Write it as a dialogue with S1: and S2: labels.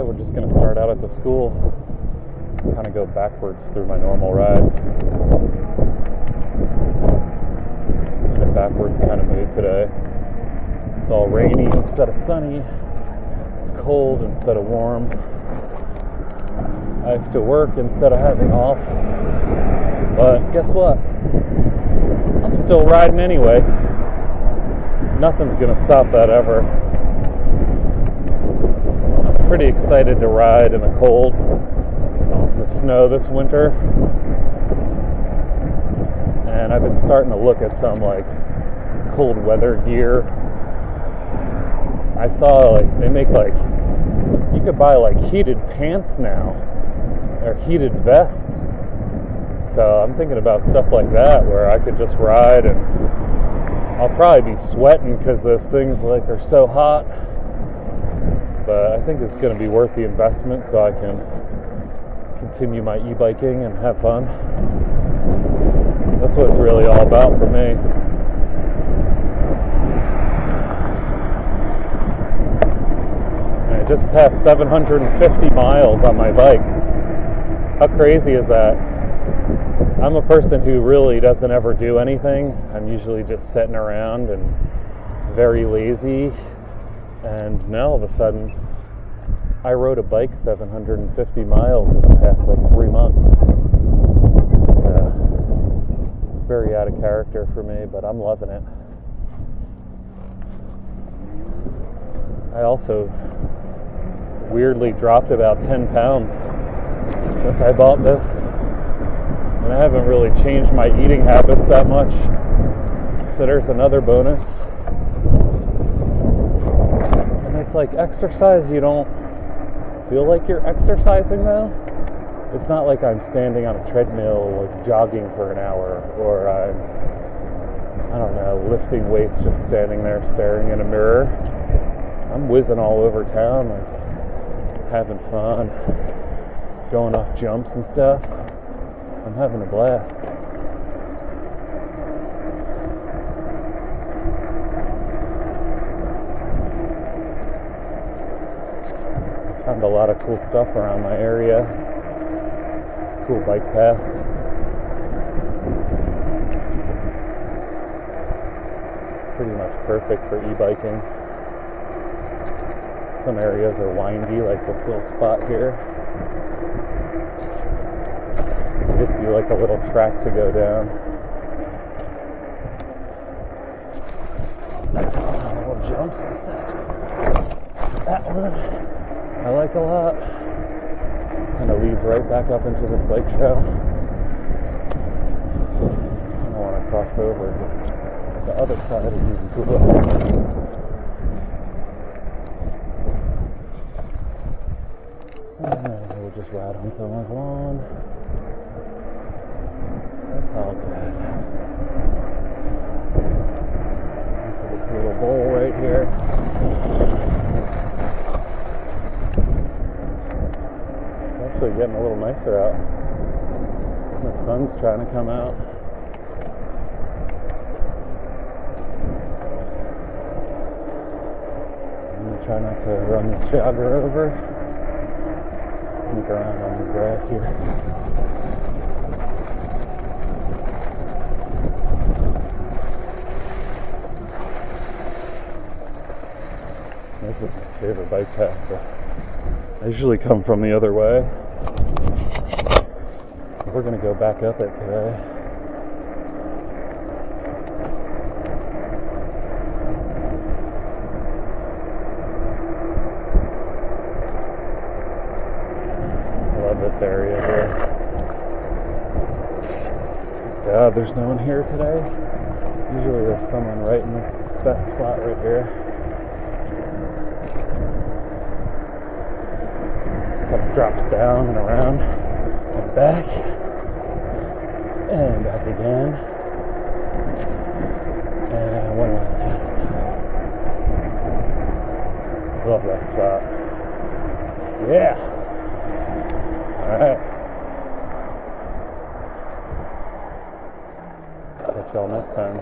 S1: today. We're just going to start out at the school, kind of go backwards through my normal ride. It's in a backwards kind of mood today. It's all rainy instead of sunny. It's cold instead of warm. I have to work instead of having off. But guess what? I'm still riding anyway. Nothing's going to stop that ever. I'm pretty excited to ride in the cold, the snow this winter. And I've been starting to look at some like cold weather gear. I saw like they make like, you could buy like heated pants now, or heated vests. So I'm thinking about stuff like that where I could just ride, and I'll probably be sweating because those things like are so hot. But I think it's going to be worth the investment so I can continue my e-biking and have fun. That's what it's really all about for me. I just passed 750 miles on my bike. How crazy is that? I'm a person who really doesn't ever do anything. I'm usually just sitting around and very lazy. And now all of a sudden, I rode a bike 750 miles in the past like 3 months. It's very out of character for me, but I'm loving it. I also weirdly dropped about 10 pounds since I bought this. And I haven't really changed my eating habits that much. So there's another bonus. And it's like exercise, you don't feel like you're exercising though. It's not like I'm standing on a treadmill like jogging for an hour, or I don't know, lifting weights just standing there staring in a mirror. I'm whizzing all over town, like having fun, going off jumps and stuff. I'm having a blast. I found a lot of cool stuff around my area. It's a cool bike paths. Pretty much perfect for e-biking. Some areas are windy, like this little spot here. It gives you like a little track to go down. Little jumps in a sec. That one I like a lot. Kind of leads right back up into this bike trail. I don't want to cross over because the other side is even cooler. We'll just ride on someone's lawn. That's all good. Into this little bowl right here. It's actually getting a little nicer out. The sun's trying to come out. I'm going to try not to run this jogger over. Sneak around on this grass here. This is my favorite bike path, but I usually come from the other way. We're going to go back up it today. This area here. God, there's no one here today. Usually there's someone right in this best spot right here. Kind of drops down and around and back and back again. And one last spot. Love that spot. Yeah. Alright. Catch y'all next time.